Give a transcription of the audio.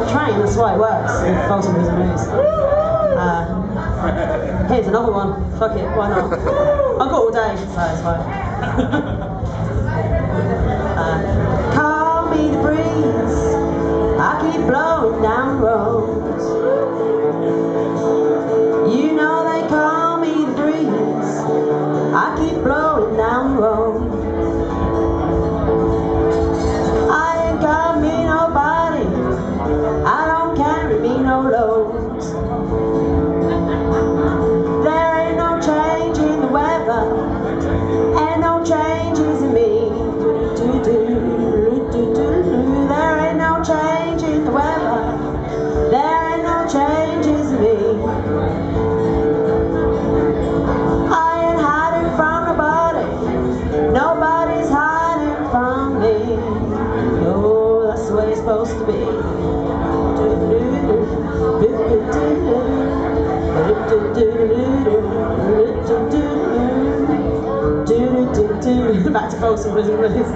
train, that's why it works. With Folsom Prison Blues. Here's another one. Fuck it, why not? I've got all day, so it's fine. Call me the breeze. I keep blowing down the road. You know they call me the breeze. I keep blowing down the road. I ain't got me nobody. I don't carry me no loads. There ain't no change in the weather, and no changes in me. There ain't no change in the weather. There ain't no changes in me. I ain't hiding from nobody. Nobody's hiding from me. Oh, that's the way it's supposed to be. Back to Folsom Prison Blues.